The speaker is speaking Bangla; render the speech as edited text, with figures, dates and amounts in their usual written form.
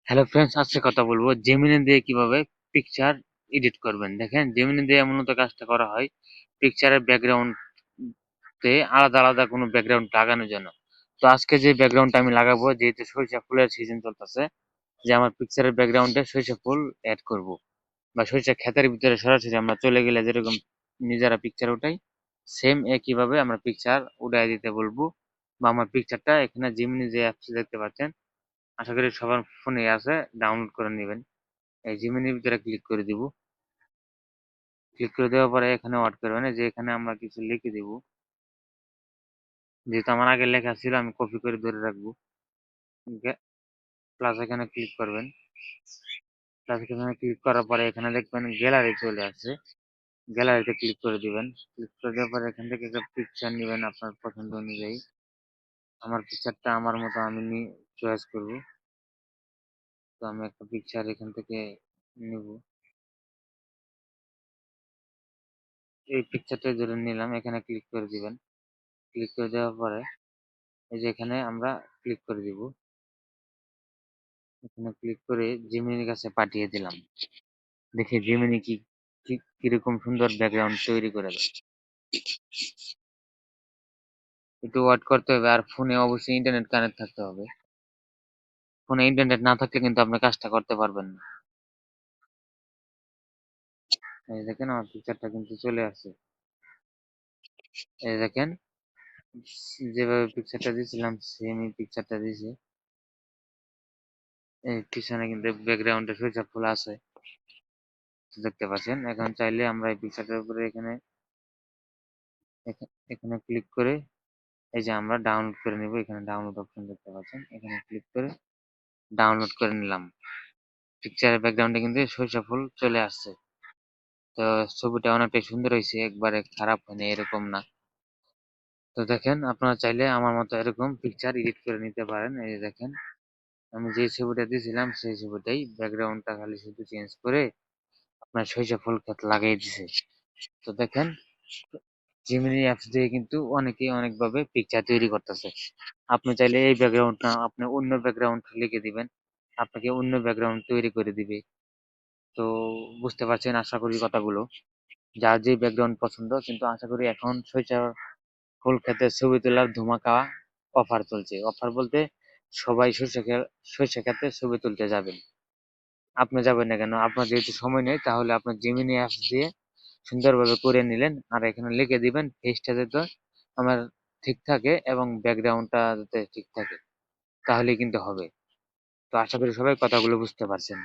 হ্যালো ফ্রেন্ডস, আজকে কথা বলবো জেমিনি দিয়ে কিভাবে পিকচার এডিট করবেন। দেখেন, জেমিনি দিয়ে মূলত কাজটা করা হয় পিকচারের ব্যাকগ্রাউন্ড তে আলাদা আলাদা কোনো ব্যাকগ্রাউন্ড লাগানোর জন্য। তো আজকে যে ব্যাকগ্রাউন্ডটা আমি লাগাবো, যেহেতু সরিষা ফুলের সিজন চলতেছে, যে আমার পিকচারের ব্যাকগ্রাউন্ডে সরিষা ফুল অ্যাড করব, বা সরিষা ক্ষেতের ভিতরে সরাসরি আমরা চলে গেলে যেরকম নিজেরা পিকচার উঠাই, সেম একইভাবে আমরা পিকচার উঠাই দিতে বলবো। বা আমার পিকচারটা এখানে জেমিনি যে অ্যাপস দেখতে পাচ্ছেন, আশা করি সবার ফোনে আছে, ডাউনলোড করে নেবেন। এই জিমিনির ভিতরে ক্লিক করে দিব। ক্লিক করে দেওয়ার পরে এখানে ওয়ার্ড করবেন, যে এখানে আমরা কিছু লিখে দিব। যেহেতু আমার আগে লেখা ছিল, আমি কপি করে ধরে রাখবো। প্লাস এখানে ক্লিক করবেন। প্লাস এখানে ক্লিক করার পরে এখানে দেখবেন গ্যালারি চলে আসছে। গ্যালারিতে ক্লিক করে দিবেন। ক্লিক করে দেওয়ার পরে এখান থেকে একটা পিকচার নেবেন আপনার পছন্দ অনুযায়ী। আমার পিকচারটা আমার মতো আমি চয়েস করব। তো আমি একটা পিকচার এখান থেকে নিব। এই পিকচারটা ধরে নিলাম, এখানে ক্লিক করে দিবেন। ক্লিক করে দেওয়ার পরে এই যে এখানে আমরা ক্লিক করে দিব। এখানে ক্লিক করে জিমিনির কাছে পাঠিয়ে দিলাম। দেখি জিমিনি কিরকম সুন্দর ব্যাকগ্রাউন্ড তৈরি করে দেয়। একটু ওয়েট করতে হবে, আর ফোনে অবশ্যই ইন্টারনেট কানেক্ট থাকতে হবে। ফোনে ইন্টারনেট না থাকলে কিন্তু আপনি কাজটা করতে পারবেন না। এই দেখেন, আমার পিকচারটা কিন্তু চলে আসছে। এই দেখেন, যেভাবে পিকচারটা দিয়েছিলাম সেমই পিকচারটা দিয়েছে। এই পিছনে কিন্তু ব্যাকগ্রাউন্ডে সূর্য ফুল আছে, দেখতে পাচ্ছেন। এখন চাইলে আমরা এই পিকচারটার উপরে এখানে এখানে ক্লিক করে এই যে আমরা ডাউনলোড করে নিব। এখানে ডাউনলোড অপশন দেখতে পাচ্ছেন, এখানে ক্লিক করে ডাউনলোড করে নিলাম। পিকচারের ব্যাকগ্রাউন্ডে কিন্তু সরিষা ফুল চলে আসছে। তো ছবিটা অনেকটাই সুন্দর হয়েছে, একবারে খারাপ হয়নি, এরকম না। তো দেখেন, আপনারা চাইলে আমার মতো এরকম পিকচার এডিট করে নিতে পারেন। এই যে দেখেন, আমি যে ছবিটা দিয়েছিলাম সেই ছবিটাই ব্যাকগ্রাউন্ডটা খালি শুধু চেঞ্জ করে আপনার সরিষা ফুল ক্ষেত লাগিয়ে দিছে। তো দেখেন, জিমিনি অ্যাপস দিয়ে কিন্তু অনেকেই অনেকভাবে পিকচার তৈরি করতেছে। আপনি চাইলে এই ব্যাকগ্রাউন্ড না, আপনি অন্য ব্যাকগ্রাউন্ড লিখে দিবেন, আপনাকে অন্য ব্যাকগ্রাউন্ড তৈরি করে দিবে। তো বুঝতে পারছেন আশা করি কথাগুলো, যার যে ব্যাকগ্রাউন্ড পছন্দ। কিন্তু আশা করি এখন সরিষা ফুল ক্ষেতে ছবি তোলার ধুমাকা অফার চলছে। অফার বলতে সবাই সরিষা ক্ষেতে ছবি তুলতে যাবেন। আপনি যাবেন না কেন? আপনার যেহেতু সময় নেই, তাহলে আপনার জিমিনি অ্যাপস দিয়ে সুন্দরভাবে করে নিলেন, আর এখানে লিখে দিবেন ফেসটা যাতে আমার ঠিক থাকে এবং ব্যাকগ্রাউন্ডটা যাতে ঠিক থাকে, তাহলেই কিন্তু হবে। তো আশা করি সবাই কথাগুলো বুঝতে পারছেন।